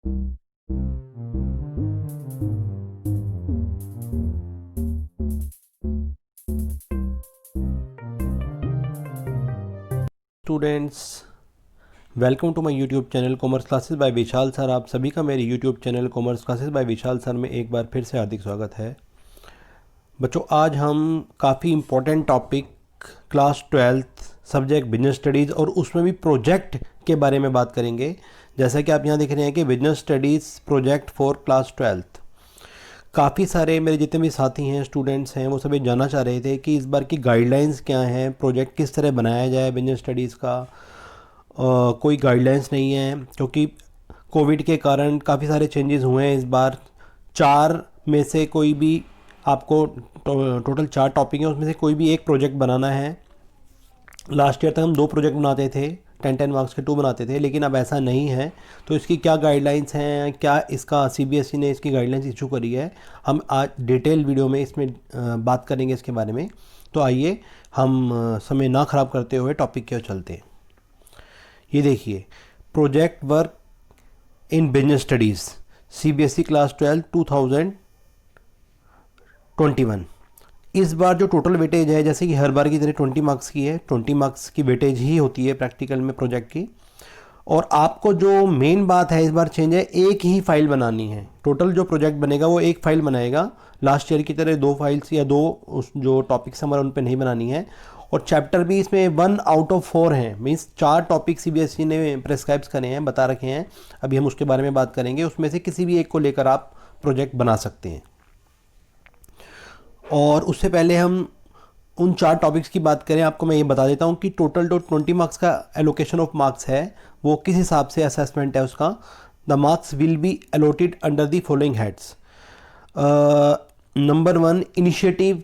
Students, welcome to my YouTube channel commerce classes by Vishal sir. आप सभी का मेरे YouTube channel commerce classes by Vishal sir में एक बार फिर से हार्दिक स्वागत है। बच्चों, आज हम काफ़ी important topic class 12th subject business studies और उसमें भी प्रोजेक्ट के बारे में बात करेंगे। जैसा कि आप यहाँ देख रहे हैं कि business studies project for class 12th। काफ़ी सारे मेरे जितने भी साथी हैं, स्टूडेंट्स हैं, वो सभी जानना चाह रहे थे कि इस बार की गाइडलाइंस क्या हैं, प्रोजेक्ट किस तरह बनाया जाए बिजनेस स्टडीज़ का। कोई गाइडलाइंस नहीं है क्योंकि कोविड के कारण काफ़ी सारे चेंजेस हुए हैं इस बार। 4 में से कोई भी आपको टोटल 4 टॉपिक हैं, उसमें से कोई भी एक प्रोजेक्ट बनाना है। लास्ट ईयर तक हम 2 प्रोजेक्ट बनाते थे, 10 मार्क्स के 2 बनाते थे, लेकिन अब ऐसा नहीं है। तो इसकी क्या गाइडलाइंस हैं, क्या इसका सीबीएसई ने इसकी गाइडलाइंस इशू करी है, हम आज डिटेल वीडियो में इसमें बात करेंगे इसके बारे में। तो आइए हम समय ना ख़राब करते हुए टॉपिक की ओर चलते हैं। ये देखिए, project work in business studies CBSE class 12 2021। इस बार जो टोटल वेटेज है, जैसे कि हर बार की तरह 20 मार्क्स की है, 20 मार्क्स की वेटेज ही होती है प्रैक्टिकल में प्रोजेक्ट की। और आपको जो मेन बात है इस बार चेंज है, एक ही फाइल बनानी है। टोटल जो प्रोजेक्ट बनेगा वो एक फाइल बनाएगा। लास्ट ईयर की तरह 2 फाइल्स या 2 उस जो टॉपिक्स हमारे उन पर नहीं बनानी है। और चैप्टर भी इसमें 1 आउट ऑफ 4 हैं, मीन्स 4 टॉपिक सीबीएसई ने प्रेस्क्राइब्स करे हैं, बता रखे हैं। अभी हम उसके बारे में बात करेंगे। उसमें से किसी भी एक को लेकर आप प्रोजेक्ट बना सकते हैं। और उससे पहले हम उन 4 टॉपिक्स की बात करें, आपको मैं ये बता देता हूँ कि टोटल जो 20 मार्क्स का एलोकेशन ऑफ मार्क्स है वो किस हिसाब से असेसमेंट है उसका। The marks will be allotted under the following heads. Number 1 initiative,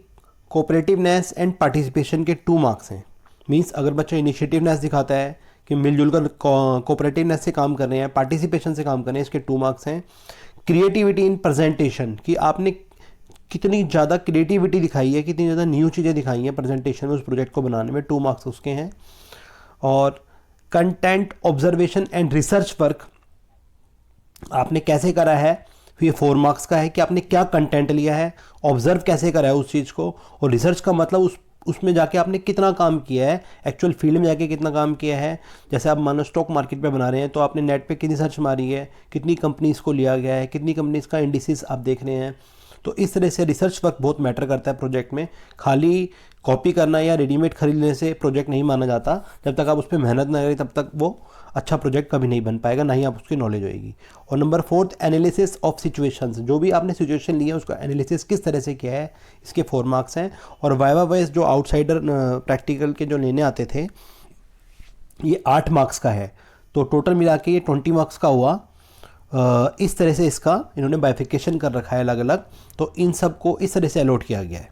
cooperativeness and participation के 2 मार्क्स हैं। मीन्स अगर बच्चा इनिशिएटिवनेस दिखाता है कि मिलजुल कर कोऑपरेटिवनेस से काम कर रहे हैं, पार्टिसिपेशन से काम कर रहे हैं, इसके 2 मार्क्स हैं। क्रिएटिविटी इन प्रेजेंटेशन, कि आपने कितनी ज़्यादा क्रिएटिविटी दिखाई है, कितनी ज़्यादा न्यू चीज़ें दिखाई हैं प्रेजेंटेशन में उस प्रोजेक्ट को बनाने में, 2 मार्क्स उसके हैं। और content, observation and research work, आपने कैसे करा है, ये 4 मार्क्स का है कि आपने क्या कंटेंट लिया है, ऑब्जर्व कैसे करा है उस चीज़ को। और रिसर्च का मतलब उसमें जाके आपने कितना काम किया है, एक्चुअल फील्ड में जाके कितना काम किया है। जैसे आप मानो स्टॉक मार्केट पे बना रहे हैं, तो आपने नेट पे कितनी सर्च मारी है, कितनी कंपनीज़ को लिया गया है, कितनी कंपनीज़ का इंडिसेस आप देख रहे हैं। तो इस तरह से रिसर्च वर्क बहुत मैटर करता है प्रोजेक्ट में। खाली कॉपी करना या रेडीमेड खरीदने से प्रोजेक्ट नहीं माना जाता। जब तक आप उस पर मेहनत ना करें तब तक वो अच्छा प्रोजेक्ट कभी नहीं बन पाएगा, ना ही आप उसकी नॉलेज होएगी। और नंबर 4 एनालिसिस ऑफ सिचुएशंस, जो भी आपने सिचुएशन ली है उसका एनालिसिस किस तरह से किया है, इसके 4 मार्क्स हैं। और वाइवा वाइज जो आउटसाइडर प्रैक्टिकल के जो लेने आते थे, ये 8 मार्क्स का है। तो टोटल मिला के ये 20 मार्क्स का हुआ। इस तरह से इसका इन्होंने बाइफिकेशन कर रखा है अलग अलग। तो इन सब को इस तरह से अलॉट किया गया है।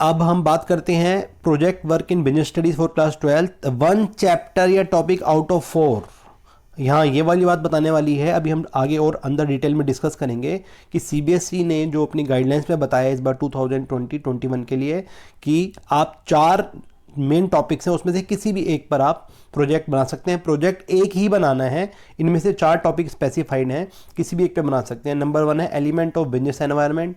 अब हम बात करते हैं project work in business studies for class 12, 1 chapter या टॉपिक आउट ऑफ 4। यहाँ ये वाली बात बताने वाली है, अभी हम आगे और अंदर डिटेल में डिस्कस करेंगे कि सीबीएसई ने जो अपनी गाइडलाइंस में बताया इस बार 2020-21 के लिए कि आप 4 मेन टॉपिक्स हैं, उसमें से किसी भी एक पर आप प्रोजेक्ट बना सकते हैं। प्रोजेक्ट एक ही बनाना है, इनमें से 4 टॉपिक स्पेसिफाइड हैं, किसी भी एक पे बना सकते हैं। नंबर 1 है element of business environment,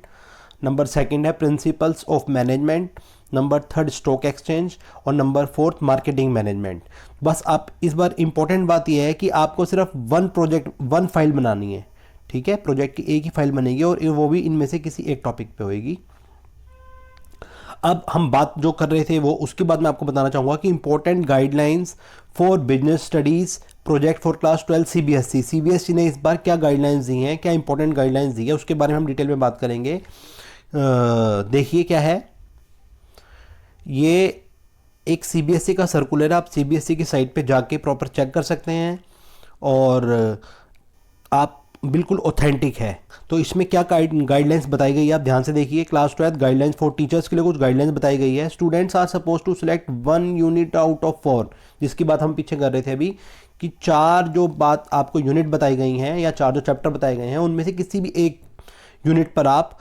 number 2 है principles of management, number 3 stock exchange, और नंबर 4 मार्केटिंग मैनेजमेंट। बस आप इस बार इंपॉर्टेंट बात यह है कि आपको सिर्फ 1 फाइल बनानी है, ठीक है। प्रोजेक्ट की एक ही फाइल बनेगी और वो भी इनमें से किसी एक टॉपिक पे होएगी। अब हम बात जो कर रहे थे वो उसके बाद मैं आपको बताना चाहूँगा कि important guidelines for business studies project for class 12 CBSE ने इस बार क्या गाइडलाइंस दी हैं, क्या इंपॉर्टेंट गाइडलाइंस दी है, उसके बारे में हम डिटेल में बात करेंगे। देखिए क्या है, ये एक सीबीएसई का सर्कुलर है। आप सीबीएसई की साइट पे जाके प्रॉपर चेक कर सकते हैं और आप बिल्कुल ऑथेंटिक है। तो इसमें क्या गाइडलाइंस बताई गई है, आप ध्यान से देखिए। क्लास 12 गाइडलाइंस फॉर टीचर्स के लिए कुछ गाइडलाइंस बताई गई है। Students are supposed to select 1 unit out of 4, जिसकी बात हम पीछे कर रहे थे अभी, कि 4 जो बात आपको यूनिट बताई गई हैं या 4 जो चैप्टर बताए गए हैं, उनमें से किसी भी एक यूनिट पर आप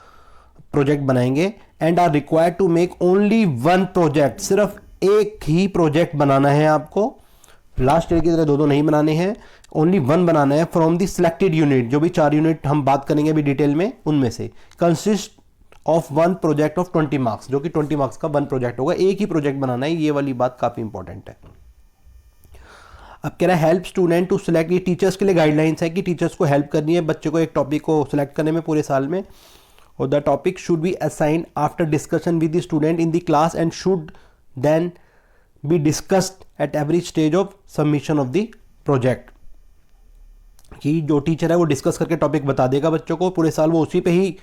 प्रोजेक्ट बनाएंगे। And are required to make only 1 project, सिर्फ एक ही प्रोजेक्ट बनाना है आपको। लास्ट ईयर की तरह 2 नहीं बनाने हैं। ओनली वन बनाना है फ्रॉम द सिलेक्टेड यूनिट, जो भी 4 यूनिट हम बात करेंगे अभी डिटेल में उनमें से, consist of one project of 20 marks, जो कि 20 मार्क्स का वन प्रोजेक्ट होगा, एक ही प्रोजेक्ट बनाना है। ये वाली बात काफ़ी इंपॉर्टेंट है। अब कह रहा है हेल्प स्टूडेंट टू सिलेक्ट, ये टीचर्स के लिए गाइडलाइंस है कि टीचर्स को हेल्प करनी है बच्चे को एक टॉपिक को सिलेक्ट करने में पूरे साल में, और the topic should be assign after discussion with the student in the class and should then be discussed at every stage of submission of the project. कि जो टीचर है वो डिस्कस करके टॉपिक बता देगा बच्चों को, पूरे साल वो उसी पे ही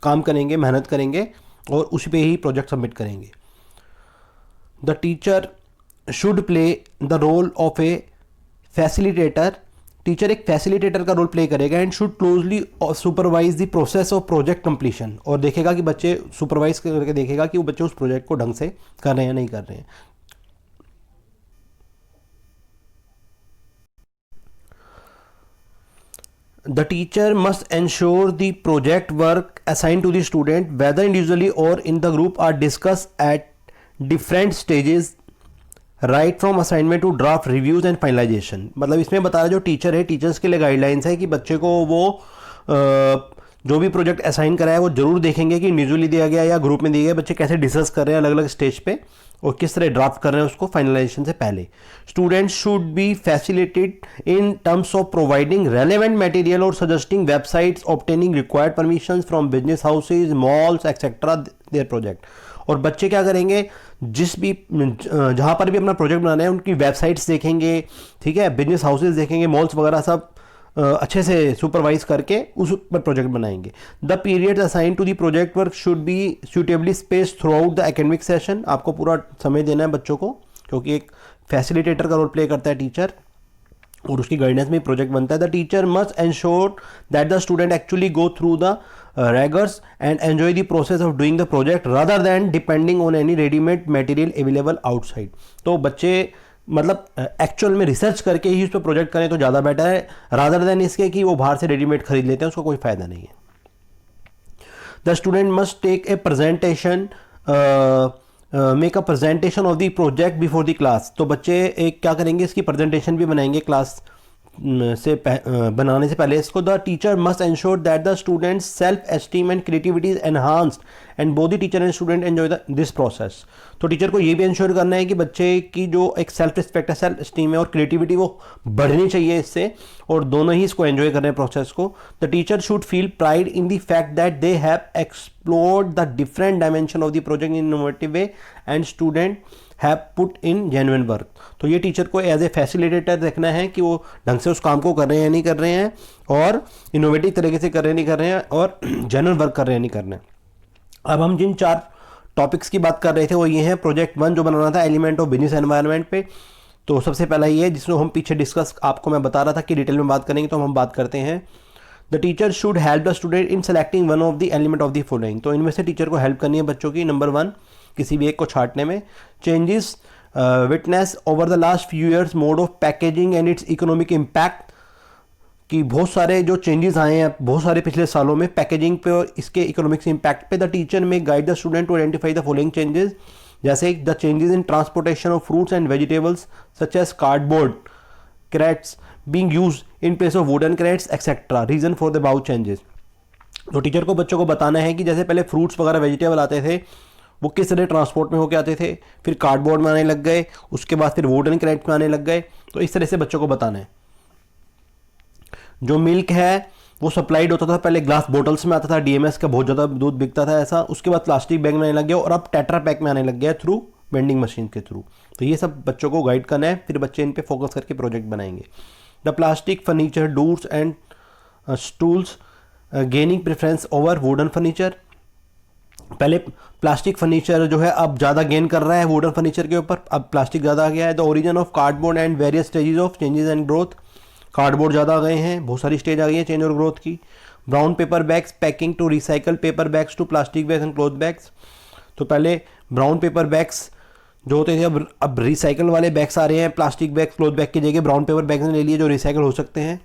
काम करेंगे, मेहनत करेंगे और उसी पे ही प्रोजेक्ट सबमिट करेंगे। The teacher should play the role of a facilitator, teacher एक फैसिलिटेटर का रोल प्ले करेगा and should closely supervise the process of project completion, और देखेगा कि बच्चे सुपरवाइज करके देखेगा कि वो बच्चे उस प्रोजेक्ट को ढंग से कर रहे हैं या नहीं कर रहे हैं। The teacher must ensure the project work assigned to the student, whether individually or in the group, are discussed at different stages, right from assignment to draft reviews and finalization। मतलब इसमें बता रहा जो टीचर है, teachers के लिए guidelines है कि बच्चे को वो जो भी प्रोजेक्ट असाइन करा है वो जरूर देखेंगे कि इंडिविजुअली दिया गया या ग्रुप में दिया गया, बच्चे कैसे डिस्कस कर रहे हैं अलग अलग स्टेज पे और किस तरह ड्राफ्ट कर रहे हैं उसको फाइनलाइजेशन से पहले। Students should be facilitated in terms of providing relevant material और suggesting websites, obtaining required permissions from business houses, malls etcetera their project. और बच्चे क्या करेंगे, जिस भी जहाँ पर भी अपना प्रोजेक्ट बनाना है उनकी वेबसाइट्स देखेंगे, ठीक है, बिजनेस हाउसेज देखेंगे, मॉल्स वगैरह सब अच्छे से सुपरवाइज करके उस पर प्रोजेक्ट बनाएंगे। The period assign to the project work should be suitably space throughout the academic session, आपको पूरा समय देना है बच्चों को, क्योंकि एक फैसिलिटेटर का रोल प्ले करता है टीचर और उसकी गाइडेंस में प्रोजेक्ट बनता है। The teacher must ensure that the student actually go through the rigors and enjoy the process of doing the project rather than depending on any ready-made material available outside। तो बच्चे मतलब actual में research करके ही उस पर project करें तो ज़्यादा बेटर है, रादर देन इसके कि वो बाहर से रेडीमेड खरीद लेते हैं, उसका कोई फ़ायदा नहीं है। The student must take a presentation, make a presentation of the project before the class. तो बच्चे एक क्या करेंगे, इसकी प्रेजेंटेशन भी बनाएंगे क्लास से बनाने से पहले इसको। The teacher must ensure that the student self esteem and creativity is enhanced and both the teacher and student enjoy this process. तो टीचर को ये भी इंश्योर करना है कि बच्चे की जो एक सेल्फ रिस्पेक्ट है, सेल्फ एस्टीम है और क्रिएटिविटी वो बढ़नी चाहिए इससे, और दोनों ही इसको एंजॉय कर रहे हैं प्रोसेस को। The teacher should feel pride in the fact that they have explored the different dimension of the project in innovative way and student have put in genuine work. तो ये टीचर को as a facilitator देखना है कि वो ढंग से उस काम को कर रहे हैं या नहीं कर रहे हैं, और इनोवेटिव तरीके से कर रहे हैं नहीं कर रहे हैं, और जेन्युइन वर्क कर रहे हैं नहीं कर रहे हैं। अब हम जिन 4 टॉपिक्स की बात कर रहे थे वो ये हैं। प्रोजेक्ट 1 जो बनाना था एलिमेंट ऑफ बिजनेस एनवायरनमेंट पे, तो सबसे पहला ये है जिसमें हम पीछे डिस्कस आपको मैं बता रहा था कि डिटेल में बात करेंगे, तो हम बात करते हैं। The teacher should help the student in selecting one of the element of the following. तो इनमें से टीचर को हेल्प करनी है बच्चों की। नंबर 1, किसी भी एक को छांटने में। Changes witness over the last few years, mode of packaging and it's economic impact, कि बहुत सारे जो चेंजेस आए हैं बहुत सारे पिछले सालों में पैकेजिंग पे और इसके इकोनॉमिक्स इम्पैक्ट पे। The teacher may guide the student to identify the following changes, जैसे the changes in transportation of fruits and vegetables such as cardboard crates being used in place of wooden crates etc. Reason for the about changes. तो teacher को बच्चों को बताना है कि जैसे पहले फ्रूट्स वगैरह वेजिटेबल आते थे वो किस तरह ट्रांसपोर्ट में होके आते थे, फिर कार्डबोर्ड में आने लग गए, उसके बाद फिर वुडन क्रेट में आने लग गए, तो इस तरह से बच्चों को बताना है। जो मिल्क है वो सप्लाइड होता था पहले ग्लास बोटल्स में आता था, डीएमएस का बहुत ज़्यादा दूध बिकता था ऐसा, उसके बाद प्लास्टिक बैग में आने लग गया और अब टेट्रा पैक में आने लग गया थ्रू वेंडिंग मशीन के थ्रू। तो ये सब बच्चों को गाइड करना है, फिर बच्चे इन पे फोकस करके प्रोजेक्ट बनाएंगे। The plastic furniture doors and stools gaining preference over wooden furniture. पहले प्लास्टिक फर्नीचर जो है अब ज़्यादा गेन कर रहा है वुडन फर्नीचर के ऊपर, अब प्लास्टिक ज़्यादा आ गया है। The origin of cardboard and various stages of changes and growth, cardboard ज़्यादा आ गए हैं, बहुत सारी स्टेज आ गई है चेंज और ग्रोथ की। Brown paper bags packing to recycle paper bags to plastic bags and cloth bags. तो पहले ब्राउन पेपर बैग्स जो होते थे अब रिसाइकल वाले बैग्स आ रहे हैं, प्लास्टिक बैग क्लॉथ बैग की जगह ब्राउन पेपर बैग्स ने ले लिए जो रिसाइकल हो सकते हैं।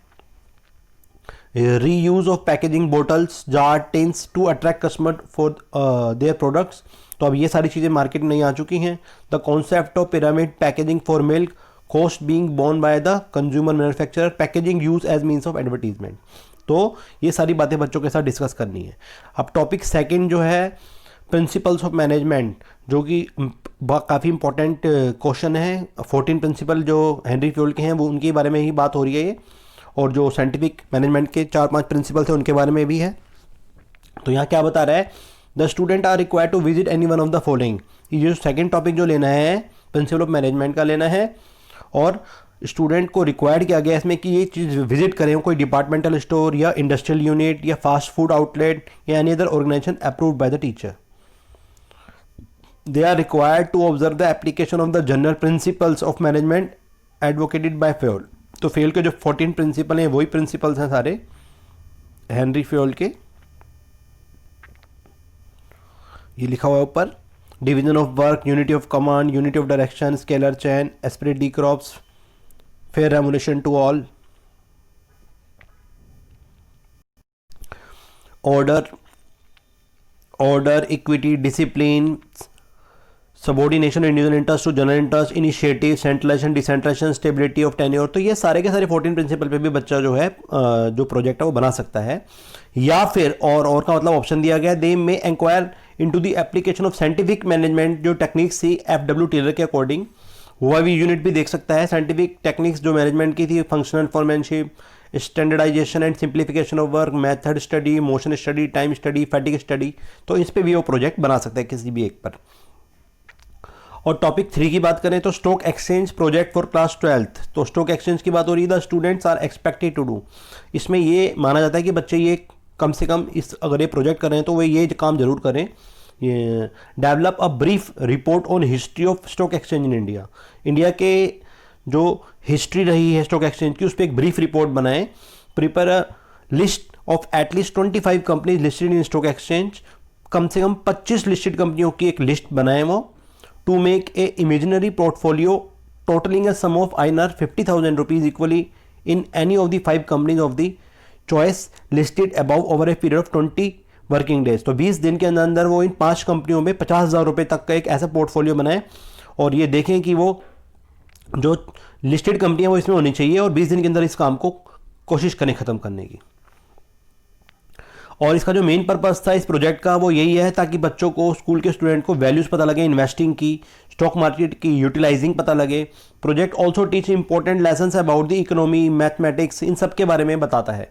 Reuse of packaging bottles jar tins to attract customer for their products. तो अब ये सारी चीज़ें मार्केट में नहीं आ चुकी हैं। The concept of pyramid packaging for milk cost being borne by the consumer manufacturer, packaging use as means of advertisement। तो ये सारी बातें बच्चों के साथ डिस्कस करनी है। अब टॉपिक सेकंड जो है प्रिंसिपल्स ऑफ मैनेजमेंट, जो कि काफ़ी इंपॉर्टेंट क्वेश्चन है। 14 प्रिंसिपल जो हेनरी फ्योल के हैं वो उनके बारे में ही बात हो रही है ये, और जो साइंटिफिक मैनेजमेंट के 4-5 प्रिंसिपल्स हैं उनके बारे में भी है। तो यहाँ क्या बता रहा है, the student are required to visit any one of the following. ये जो सेकंड टॉपिक जो लेना है प्रिंसिपल ऑफ मैनेजमेंट का लेना है, और स्टूडेंट को रिक्वायर्ड किया गया इसमें कि ये चीज़ विजिट करें कोई डिपार्टमेंटल स्टोर या इंडस्ट्रियल यूनिट या फास्ट फूड आउटलेट या any other organisation approved by the teacher. They are required to observe the application of the general principles of management advocated by Fayol. तो Fayol के जो 14 principal हैं वही principles हैं सारे Henry Fayol के। ये लिखा हुआ है ऊपर, division of work, unity of command, unity of direction, scalar chain, esprit de corps, fair remuneration to all, order, equity, discipline, subordination, individual interest to general interest, initiative, centralisation, decentralisation, stability of tenure. तो ये सारे के सारे 14 principal पे भी बच्चा जो है जो प्रोजेक्ट है वो बना सकता है। या फिर और का मतलब ऑप्शन दिया गया, they may inquire into the application of scientific management जो टेक्निक्स थी FW टेलर के अकॉर्डिंग, वह भी यूनिट भी देख सकता है। साइंटिफिक टेक्निक्स जो मैनेजमेंट की थी, functional foremanship, standardisation and simplification of work, method study, motion study, time study, fatigue study, तो इस पर भी वो प्रोजेक्ट बना सकता है किसी भी एक पर। और टॉपिक 3 की बात करें तो stock exchange project for class 12th। तो स्टॉक एक्सचेंज की बात हो रही है, the students are expected to do. इसमें ये माना जाता है कि बच्चे ये कम से कम इस अगर ये प्रोजेक्ट कर रहे हैं तो वे ये काम जरूर करें, ये develop a brief report on history of stock exchange in India. India के जो हिस्ट्री रही है स्टॉक एक्सचेंज की उस पर एक ब्रीफ रिपोर्ट बनाएं। Prepare a list of at least 25 companies listed in stock exchange. कम से कम 25 लिस्टेड कंपनियों की एक लिस्ट बनाएं वो। To make a imaginary portfolio totalling a sum of INR 50,000 rupees equally in any of the 5 companies of the choice listed about over a period of 20 working days. तो 20 दिन के अंदर अंदर वो इन 5 कंपनियों में 50,000 रुपये तक का एक ऐसा पोर्टफोलियो बनाए, और ये देखें कि वो जो लिस्टेड कंपनियां वो इसमें होनी चाहिए, और 20 दिन के अंदर इस काम को कोशिश करें ख़त्म करने की। और इसका जो मेन पर्पस था इस प्रोजेक्ट का वो यही है ताकि बच्चों को, स्कूल के स्टूडेंट को वैल्यूज़ पता लगे इन्वेस्टिंग की, स्टॉक मार्केट की यूटिलाइजिंग पता लगे। Project also teach important lessons about the economy, mathematics, इन सब के बारे में बताता है।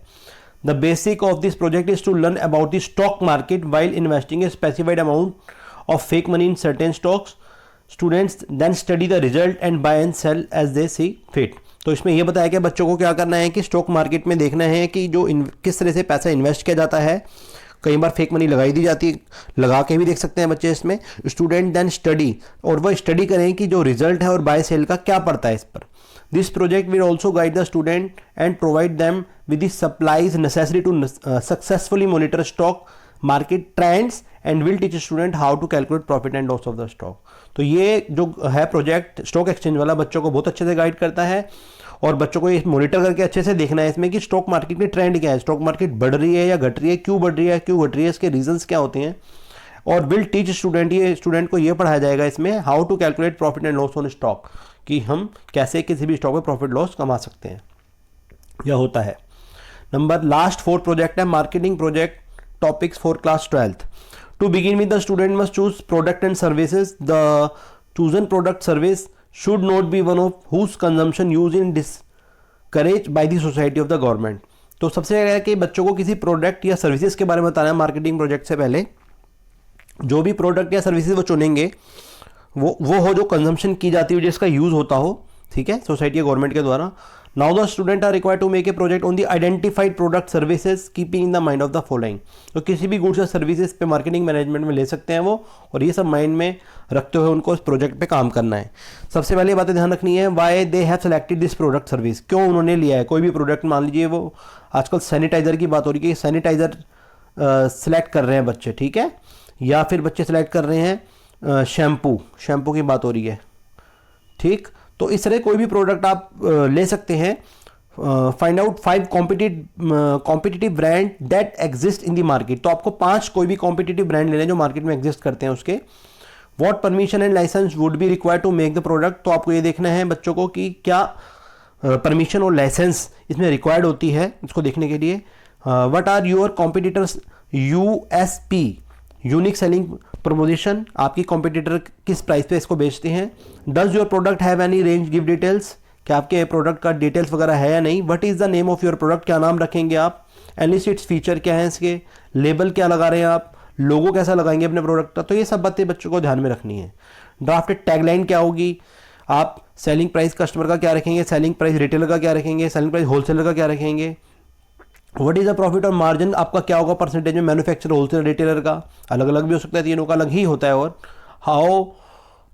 The basic of this project is to learn about the stock market while investing a specified amount of fake money in certain stocks. Students then study the result and buy and sell as they see fit. तो इसमें यह बताया कि बच्चों को क्या करना है कि स्टॉक मार्केट में देखना है कि जो किस तरह से पैसा इन्वेस्ट किया जाता है। कई बार फेक मनी लगाई दी जाती है, लगा के भी देख सकते हैं बच्चे इसमें। स्टूडेंट देन स्टडी, और वह स्टडी करें कि जो रिजल्ट है और बाय सेल का क्या पड़ता है इस पर। This project will also guide the student and provide them with the supplies necessary to successfully monitor stock market trends and will teach student how to calculate profit and loss of the stock. तो ये जो है project stock exchange वाला बच्चों को बहुत अच्छे से गाइड करता है, और बच्चों को ये मॉनिटर करके अच्छे से देखना है इसमें कि स्टॉक मार्केट की ट्रेंड क्या है, स्टॉक मार्केट बढ़ रही है या घट रही है, क्यों बढ़ रही है, क्यों घट रही है, इसके रीजंस क्या होते हैं। और विल टीच स्टूडेंट, ये स्टूडेंट को ये पढ़ाया जाएगा इसमें how to calculate profit and loss on stock, कि हम कैसे किसी भी स्टॉक में प्रॉफिट लॉस कमा सकते हैं, यह होता है। नंबर लास्ट 4 प्रोजेक्ट है marketing project topics for class 12th। To begin with the student must choose product and services. द chosen product service should not be one of whose consumption used in discouraged by the society of the government। तो सबसे पहले कि बच्चों को किसी product या services के बारे में बताना है मार्केटिंग प्रोजेक्ट से पहले। जो भी प्रोडक्ट या सर्विसेज वो चुनेंगे वो हो जो कंजम्पशन की जाती हो, जिसका यूज़ होता हो, ठीक है, सोसाइटी या गवर्नमेंट के द्वारा। Now the student are required to make a project on the identified product services keeping in the mind of the following. तो किसी भी गुड्स या सर्विसेज पे मार्केटिंग मैनेजमेंट में ले सकते हैं वो, और ये सब माइंड में रखते हुए उनको इस प्रोजेक्ट पे काम करना है। सबसे पहले बातें ध्यान रखनी है, why they have selected this product service, क्यों उन्होंने लिया है। कोई भी प्रोडक्ट मान लीजिए, वो आजकल सैनिटाइजर की बात हो रही है कि सैनिटाइजर सेलेक्ट कर रहे हैं बच्चे, ठीक है, या फिर बच्चे सेलेक्ट कर रहे हैं शैम्पू की बात हो रही है, ठीक। तो इस तरह कोई भी प्रोडक्ट आप ले सकते हैं। Find out 5 competitive brand that exist in the market. तो आपको 5 कोई भी कॉम्पिटिटिव ब्रांड लेने जो मार्केट में एग्जिस्ट करते हैं उसके। What permission and licence would be required to make the product. तो आपको ये देखना है बच्चों को कि क्या परमिशन और लाइसेंस इसमें रिक्वायर्ड होती है, इसको देखने के लिए। What are your competitors USP, unique selling proposition, आपकी कॉम्पिटिटर किस प्राइस पे इसको बेचते हैं। Does your product have any range, give details, क्या आपके प्रोडक्ट का डिटेल्स वगैरह है या नहीं। What is the name of your product, क्या नाम रखेंगे आप। एनलिस्ट इट्स फीचर क्या है इसके, लेबल क्या लगा रहे हैं आप, लोगो कैसा लगाएंगे अपने प्रोडक्ट का। तो ये सब बातें बच्चों को ध्यान में रखनी है। ड्राफ्टेड टैगलाइन क्या होगी, आप सेलिंग प्राइस कस्टमर का क्या रखेंगे, सेलिंग प्राइस रिटेलर का क्या रखेंगे, सेलिंग प्राइस होलसेलर का क्या रखेंगे। व्हाट इज द प्रॉफिट और मार्जिन, आपका क्या होगा परसेंटेज में, मैन्युफैक्चर, होलसेलर, रिटेलर का अलग अलग भी हो सकता है, तीनों का अलग ही होता है। और how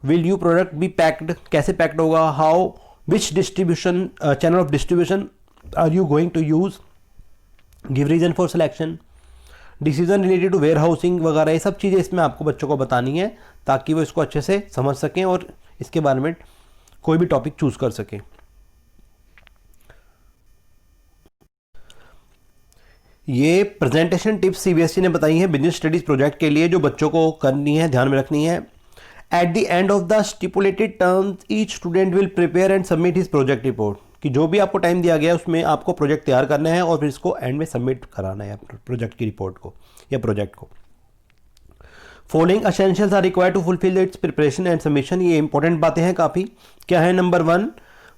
will you product be packed, कैसे पैक्ड होगा। How which distribution channel of distribution are you going to use, give reason for selection, decision related to warehousing वगैरह, ये सब चीज़ें इसमें आपको बच्चों को बतानी है ताकि वो इसको अच्छे से समझ सकें और इसके बारे में कोई भी टॉपिक चूज कर सकें। ये प्रेजेंटेशन टिप्स सीबीएसई ने बताई है बिजनेस स्टडीज प्रोजेक्ट के लिए, जो बच्चों को करनी है, ध्यान में रखनी है। At the end of the stipulated terms each student will prepare and submit his project report, कि जो भी आपको टाइम दिया गया है उसमें आपको प्रोजेक्ट तैयार करना है और फिर इसको एंड में सबमिट कराना है प्रोजेक्ट की रिपोर्ट को या प्रोजेक्ट को। Following essentials are required to fulfil its preparation and submission, ये इंपॉर्टेंट बातें हैं काफ़ी। क्या है नंबर 1,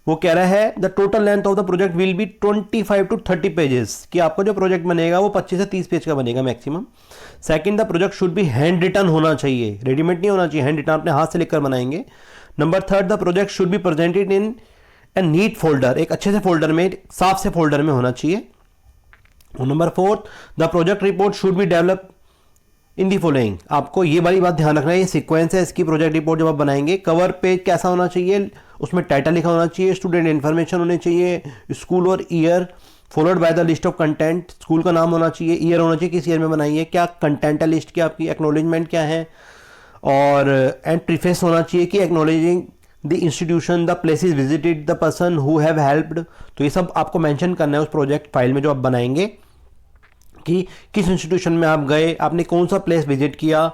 वो कह रहा है the total length of the project will be 25 to 30 pages, कि आपका जो प्रोजेक्ट बनेगा वो 25 से 30 पेज का बनेगा maximum. Second, the project should be hand written होना चाहिए, रेडीमेड नहीं होना चाहिए, हैंड रिटन अपने हाथ से लिखकर बनाएंगे। Number 3, the project should be presented in a neat folder, एक अच्छे से फोल्डर में, साफ से फोल्डर में होना चाहिए। Number 4, the project report should be develop in the following, आपको ये वाली बात ध्यान रखना है, ये सीक्वेंस है इसकी प्रोजेक्ट रिपोर्ट जब आप बनाएंगे। कवर पेज कैसा होना चाहिए, उसमें टाइटल लिखा होना चाहिए, स्टूडेंट इन्फॉर्मेशन होनी चाहिए, स्कूल और year, followed by the list of content, school का नाम होना चाहिए, ईयर होना चाहिए किस ईयर में बनाई है, क्या कंटेंट है लिस्ट की आपकी, एक्नॉलेजमेंट क्या है, और एंड प्रीफेस होना चाहिए कि acknowledging the institution, the places visited, the person who have helped. तो ये सब आपको मेंशन करना है उस प्रोजेक्ट फाइल में जो आप बनाएंगे, कि किस इंस्टीट्यूशन में आप गए, आपने कौन सा प्लेस विजिट किया,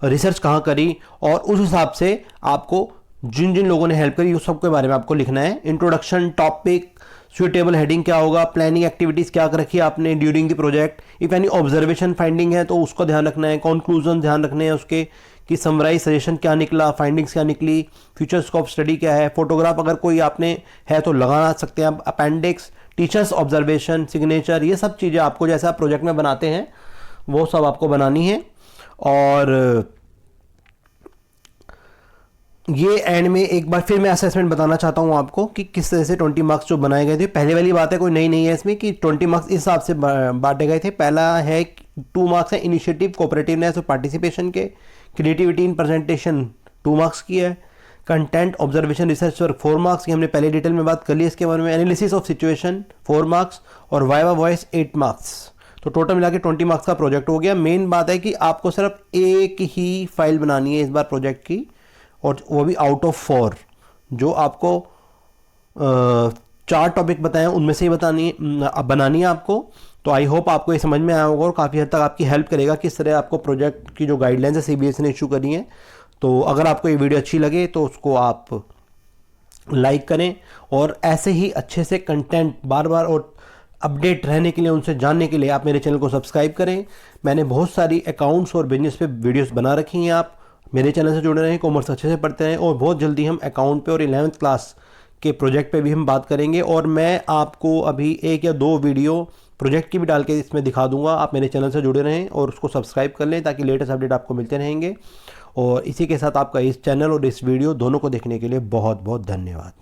रिसर्च कहाँ करी, और उस हिसाब से आपको जिन जिन लोगों ने हेल्प करी उस सब के बारे में आपको लिखना है। इंट्रोडक्शन, टॉपिक, सुटेबल हेडिंग क्या होगा, प्लानिंग एक्टिविटीज़ क्या रखी आपने during the project, if any observation finding है तो उसको ध्यान रखना है, कंक्लूजन ध्यान रखने हैं उसके, कि समराइज सजेशन क्या निकला, फाइंडिंग्स क्या निकली, फ्यूचर स्कोप स्टडी क्या है, फोटोग्राफ अगर कोई आपने है तो लगा सकते हैं आप, अपेंडिक्स, टीचर्स ऑब्जर्वेशन, सिग्नेचर, ये सब चीज़ें आपको जैसे आप प्रोजेक्ट में बनाते हैं वो सब आपको बनानी है। और ये एंड में एक बार फिर मैं असेसमेंट बताना चाहता हूँ आपको कि किस तरह से 20 मार्क्स जो बनाए गए थे। पहले वाली बात है, कोई नई नहीं है इसमें, कि 20 मार्क्स इस हिसाब से बांटे गए थे। पहला है 2 मार्क्स है इनिशिएटिव, कोऑपरेटिवनेस और पार्टिसिपेशन के। क्रिएटिविटी इन प्रेजेंटेशन 2 मार्क्स की है। Content, observation, research work 4 marks की, हमने पहले डिटेल में बात कर ली इसके बारे में। एनालिसिस ऑफ सिचुएशन 4 मार्क्स और वाइवा वॉइस 8 मार्क्स। तो टोटल मिला के 20 मार्क्स का प्रोजेक्ट हो गया। मेन बात है कि आपको सिर्फ एक ही फाइल बनानी है इस बार प्रोजेक्ट की, और वो भी आउट ऑफ 4। जो आपको 4 टॉपिक बताए उनमें से ही बनानी है आपको। तो आई होप आपको ये समझ में आया होगा और काफ़ी हद तक आपकी हेल्प करेगा किस तरह आपको प्रोजेक्ट की जो गाइडलाइंस है सीबीएसई ने इशू करी है। तो अगर आपको ये वीडियो अच्छी लगे तो उसको आप लाइक करें, और ऐसे ही अच्छे से कंटेंट बार बार और अपडेट रहने के लिए, उनसे जानने के लिए आप मेरे चैनल को सब्सक्राइब करें। मैंने बहुत सारी अकाउंट्स और बिजनेस पे वीडियोस बना रखी हैं, आप मेरे चैनल से जुड़े रहें, कॉमर्स अच्छे से पढ़ते हैं। और बहुत जल्दी हम अकाउंट पे और 11th क्लास के प्रोजेक्ट पे भी हम बात करेंगे, और मैं आपको अभी 1 या 2 वीडियो प्रोजेक्ट की भी डाल के इसमें दिखा दूंगा। आप मेरे चैनल से जुड़े रहें और उसको सब्सक्राइब कर लें ताकि लेटेस्ट अपडेट आपको मिलते रहेंगे। और इसी के साथ आपका इस चैनल और इस वीडियो दोनों को देखने के लिए बहुत बहुत धन्यवाद।